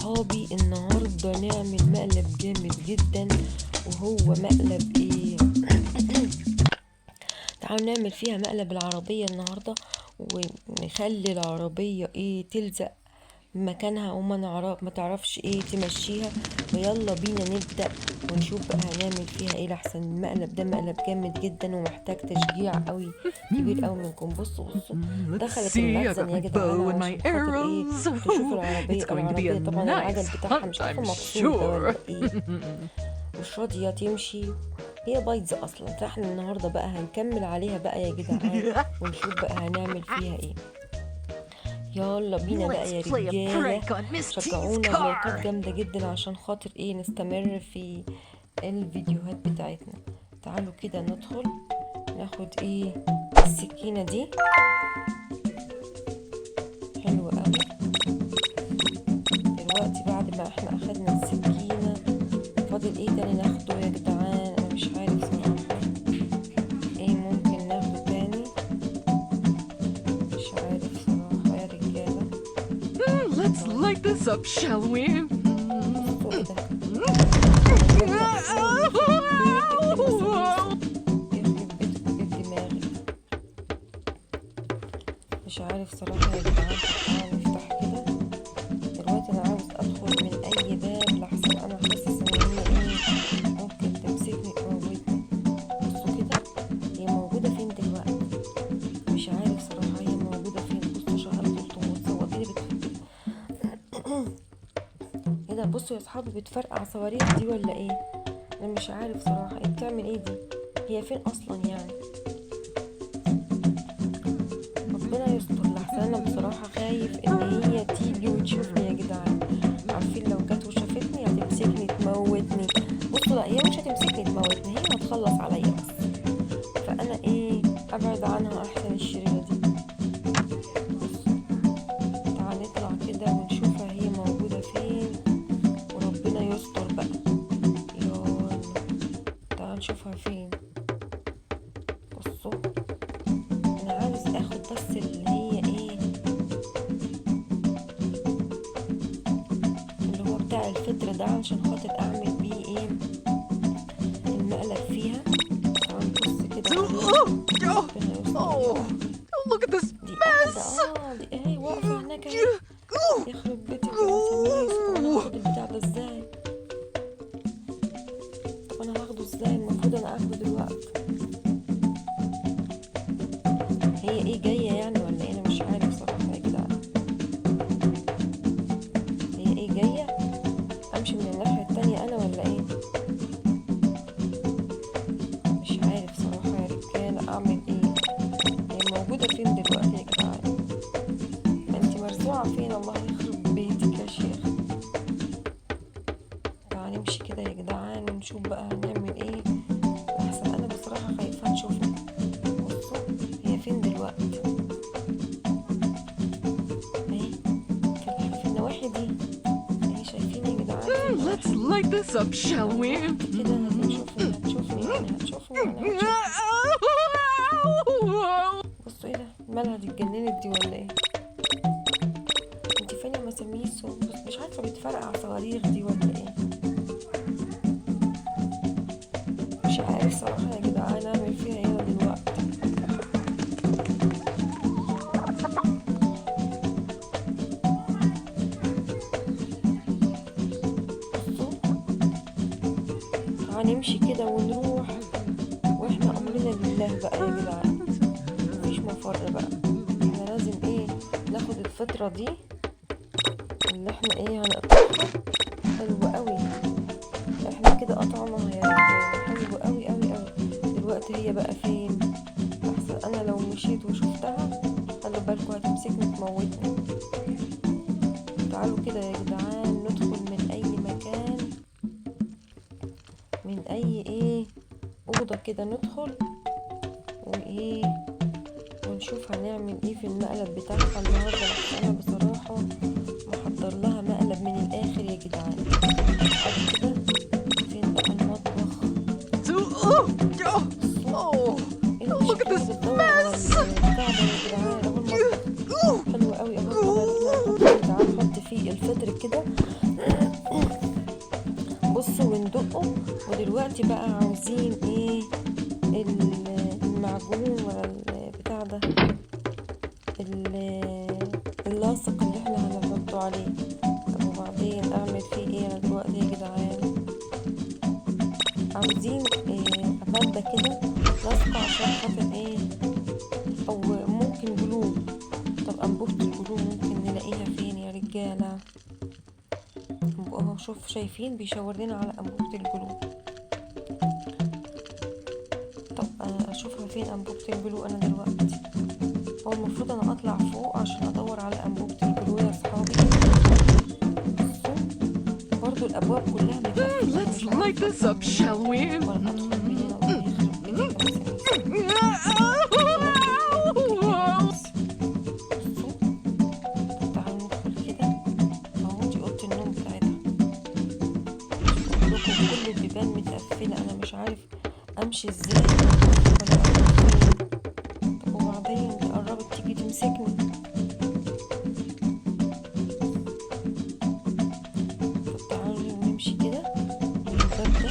صحابي النهاردة نعمل مقلب جامد جدا، وهو مقلب ايه؟ تعالوا نعمل فيها مقلب العربية النهاردة، ونخلي العربية ايه تلزق مكانها ما تعرفش ايه تمشيها. ويلا بينا نبدأ ونشوف بقى هنعمل فيها ايه. لحسن المقلب ده مقلب جامد جدا ومحتاج تشجيع قوي كبير قوي منكم. بصوا Let's دخلت see, I المخزن got يا my جدعان bow and my علشان خاطر ايه arrows. تشوف العربية. It's going to be a طبعا العجل nice بتاعها hunt, مش عارفة I'm مكسور ده ولا sure. ايه، مش راضية تمشي، هي بايظة اصلا. فاحنا النهاردة بقى هنكمل عليها بقى يا جدعان، ونشوف بقى هنعمل فيها ايه. يلا بينا بقى يا Let's play a رجالة، prank on Miss T's شجعونا بلايكات car. جامدة جدا عشان خاطر ايه نستمر في الفيديوهات بتاعتنا. تعالوا كده ندخل ناخد ايه السكينة دي، حلوة قوي. دلوقتي بعد ما احنا اخدنا السكينة فاضل ايه تاني ناخده يا جدعان؟ انا مش عارف صراحة ايه ممكن ناخده تاني، مش عارف صراحة يا رجالة. Let's light this up, shall we? بصوا ايه ده، يخرب بيت دماغي، مش عارف صراحة يا جدعان. تعالوا نفتح كده دلوقتي. انا عاوز ادخل من اي باب لحسن انا حاسس ان هي ايه ممكن تمسكني تموتني. بصوا كده هي موجودة فين دلوقتي، مش عارف صراحة هي موجودة فين. بصوا شغلت الصواريخ ايه ده، بصوا يا اصحابي بتفرقع صواريخ دي ولا ايه؟ انا مش عارف صراحة هي بتعمل ايه دي، هي فين اصلا يعني؟ ربنا يستر لحسن انا بصراحة خايف ان هي تيجي وتشوفني يا جدعان. عارفين لو جت وشافتني هتمسكني تموتني. بصوا لا، هي مش هتمسكني تموتني، هي هتخلص عليا بس. فانا ايه ابعد عنها احسن الشريرة دي. تعال نطلع كده ونشوفها هي موجودة فين، وربنا يستر بقى. يلا تعال نشوفها فين. بصوا انا عاوز اخد بس اللي هي ايه اللي هو بتاع الفطر ده عشان خاطر اعمل بيه ايه المقلب فيها. تعال نبص كده عليها. ربنا يستر. Oh, look at this دي mess. قاعدة دي اهي واقفة هناك اهي. يخرب بيتك يا مساميس. طب انا هاخد البتاع ده ازاي؟ طب انا هاخده ازاي؟ المفروض انا اخده دلوقتي. هي ايه جاية يعني ولا ايه؟ انا مش عارف صراحة يا جدعان هي ايه جاية. امشي من الناحية التانية انا ولا ايه؟ مش عارف صراحة يا رجالة اعمل ايه. هي موجودة فين دلوقتي يا جدعان؟ انتي مرزوعة فين؟ الله يخرب بيتك يا شيخ. تعالى نمشي كده يا جدعان ونشوف بقى هنعمل ايه. احسن انا بصراحة خايفة تشوفني. بصوا هي فين دلوقتي اهي في النواحي دي اهي. شايفين يا جدعان في Let's النواحي light this up, shall we? كده هتشوفني. بصوا ايه ده، مالها دي اتجننت دي ولا ايه؟ انتي فين يا مساميسو؟ بس مش عارفة بتفرقع صواريخ دي ولا ايه؟ مش عارف صراحة يا جدعان اعمل فيها ايه انا دلوقتي. بصوا تعالى نمشي كده ونروح واحنا امرنا لله بقى يا جدعان. مفيش مفر بقى، احنا لازم ايه ناخد الفترة دي اللي احنا ايه هنقطعها. حلو قوي، احنا كده قطعناها يا رجاله. حلو قوي قوي قوي. دلوقتي هي بقى فين؟ احسن انا لو مشيت وشفتها خلي بالكوا هتمسكني تموتني. تعالوا كده يا جدعان ندخل من اي مكان، من اي ايه اوضه كده ندخل وايه ونشوف هنعمل ايه في المقلب بتاعها النهارده. انا بصراحه محضر لها مقلب من الاخر يا جدعان. بعد كده فين بقى المطبخ؟ Look at this mess. البتاع ده يا جدعان اهو المطبخ. حلو قوي اهو. طبعا احنا هنحط يا جدعان نحط فيه الفطر كده وندقه. ودلوقتي بقى عاوزين ايه؟ المعجون ولا البتاع ده، اللاصق اللي احنا هنحطه عليه. طب وبعدين اعمل فيه ايه انا دلوقتي يا جدعان؟ عاوزين مادة كده لاصقة عشان خاطر ايه، او ممكن جلو. طب انبوبة الجلو ممكن نلاقيها فين يا رجالة؟ اهو شوف، شايفين بيشاور لنا على انبوبة الجلو. طب اشوفها فين انبوبة الجلو انا دلوقتي؟ هو المفروض انا اطلع فوق عشان ادور على انبوبة الجلو يا اصحابي. بصوا برضو الابواب كلها متقفلة، Let's مش light عارفة this up, shall we? ولا ادخل من هنا ولا يخرب بيتي يا مسامير. بصوا تعالوا ندخل كده اهو، دي اوضة النوم بتاعتها. لكم كل البيبان متقفلة، انا مش عارف امشي ازاي ولا اروح فين. طب وبعدين دي قربت تيجي تمسكني. طب تعالوا نمشي كده من الباب ده،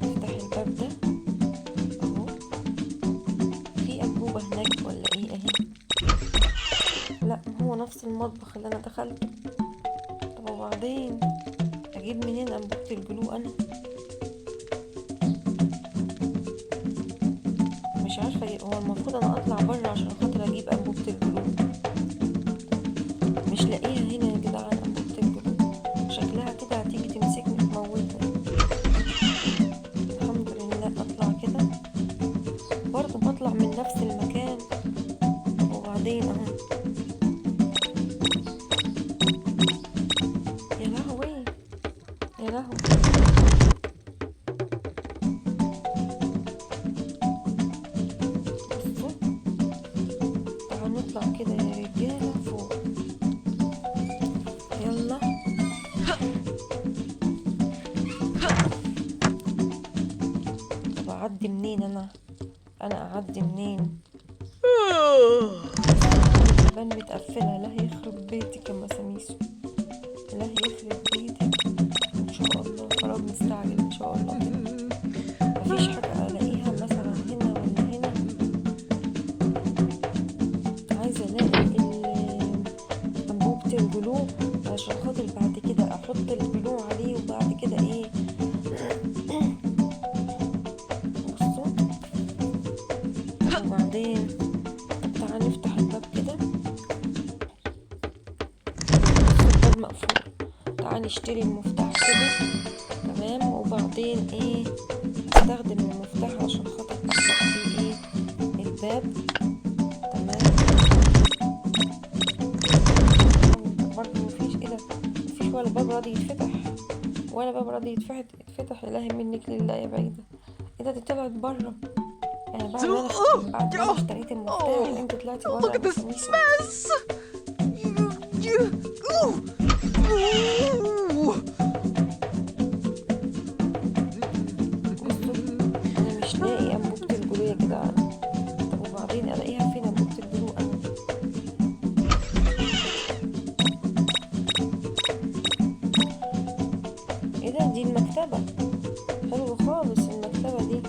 نفتح الباب ده اهو. في انبوبة هناك ولا ايه؟ اهي. لا هو نفس المطبخ اللي انا دخلته. طب وبعدين اجيب منين انبوبة الجلو انا؟ مش عارفة هو المفروض انا اطلع بره عشان خاطر اجيب انبوبة الجلو. مش لاقيها هنا يا جدعان انبوبة الجلو. شكلها كده هتيجي تمسكني تموتني. الحمد لله اطلع كده، برضو بطلع من نفس المكان. وبعدين اهو، يا لهوي يا لهوي. بصوا تعالوا نطلع كده يا رجالة فوق، يلا. طب اعدي منين انا اعدي منين؟ البان متقفلة. لا يخرب بيتك يا مساميسو، لا يخرب بيتك. ان شاء الله خراب مستعجل ان شاء الله كده. مفيش حاجة الاقيها مثلا هنا ولا هنا. عايزة الاقي انبوبة الجلو عشان خاطر بعد كده احط الجلو عليه. وبعد كده ايه؟ بصوا. وبعدين طب تعالى نفتح الباب كده. الباب مقفول. تعالى نشتري المفتاح كده، تمام. وبعدين ايه؟ استخدم المفتاح عشان خاطر افتح بيه ايه؟ الباب، تمام. برضه مفيش، ايه ده؟ مفيش ولا باب راضي يتفتح ولا باب راضي يتفتح. الهي منك لله يا بعيدة. ايه ده؟ دي طلعت بره. يعني بعد ما انا اشتريت المفتاح انت طلعتي بره Look يا at this مساميسو. mess! بصوا انا مش لاقي انبوبة الجلو يا جدعان. طب وبعدين الاقيها فين انبوبة الجلو انا؟ ايه ده؟ دي المكتبة، حلو خالص المكتبة دي.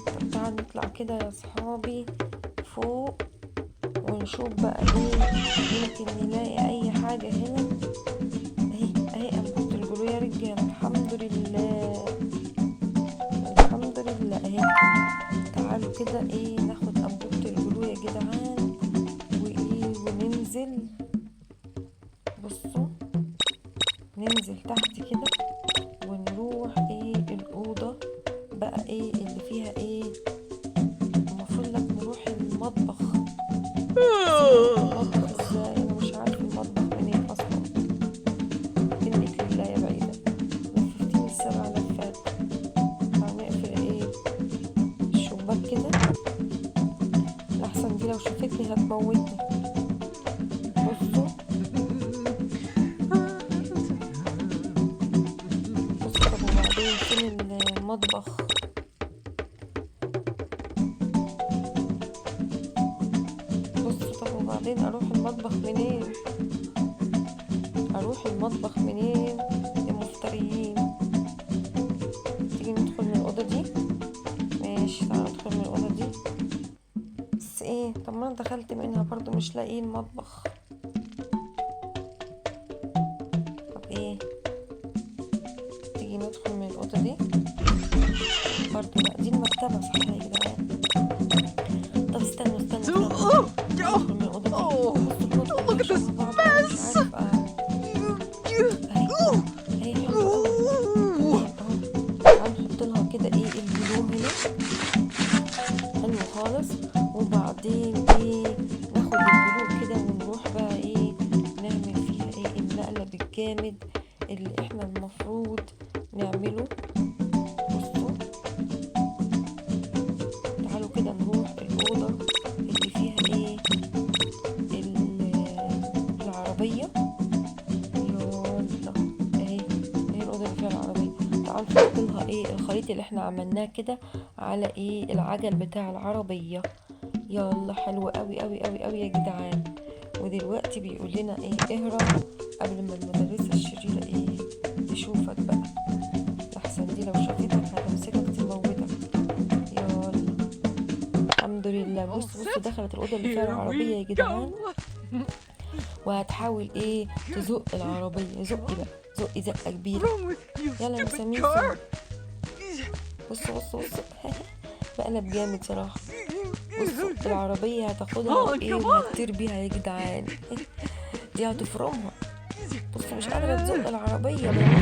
طب تعال نطلع كده يا صحابي فوق ونشوف بقى ايه، يمكن نلاقي اي حاجة هنا. اهي انبوبة الجلو يا رجالة، الحمد لله الحمد لله اهي. تعالوا كده ايه ناخد انبوبة الجلو يا جدعان وايه وننزل. بصوا ننزل تحت كده ونروح ايه الأوضة بقى ايه اللي فيها ايه. المفروض لك نروح المطبخ. المطبخ ازاي؟ انا مش عارف المطبخ منين اصلا. منك لله يا بعيدة، لففتيني السبع لفات. هنقفل ايه الشباك كده لحسن دي لو شافتني هتموتني. بصوا طب وبعدين فين المطبخ؟ بصوا طب وبعدين اروح المطبخ منين؟ اروح المطبخ منين؟ المفتاح دخلت منها برضو مش لاقيه المطبخ. طب ايه، تيجي ندخل من الأوضة دي برضو؟ لا دي المكتبة صح يا جدعان. طب استنوا ندخل من الأوضة دي. Oh, بصوا look at this شبه بعض، أنا مش mess. عارف اهي حلوة أوي. Ooh. تعالوا نحط لها كده ايه الهدوم هنا، حلو خالص. وبعدين ايه، ناخد الهدوم كده ونروح بقى ايه نعمل فيها ايه المقلب الجامد اللي احنا المفروض نعمله. بصوا تعالوا كده نروح الأوضة اللي فيها ايه العربية. يلا اهي الأوضة اللي فيها العربية. تعالوا نحط لها ايه الخليط اللي احنا عملناه كده على ايه العجل بتاع العربية. يلا حلو قوي قوي قوي قوي يا جدعان. ودلوقتي بيقول لنا ايه اهرب قبل ما المدرسة الشريرة ايه تشوفك بقى، لحسن دي لو شافتك هتمسكك تموتك. يلا الحمد لله. بصوا دخلت الأوضة اللي فيها العربية يا جدعان، وهتحاول ايه تزق العربية. زقي بقى، زقي زقة كبيرة. Wrong with you, يلا يا stupid سمير car. بصوا مقلب جامد صراحة. بصوا العربية هتاخدها Oh, وايه come on. وهتطير بيها يا جدعان. دي هتفرمها. بصوا مش قادرة تزق العربية بالعافية.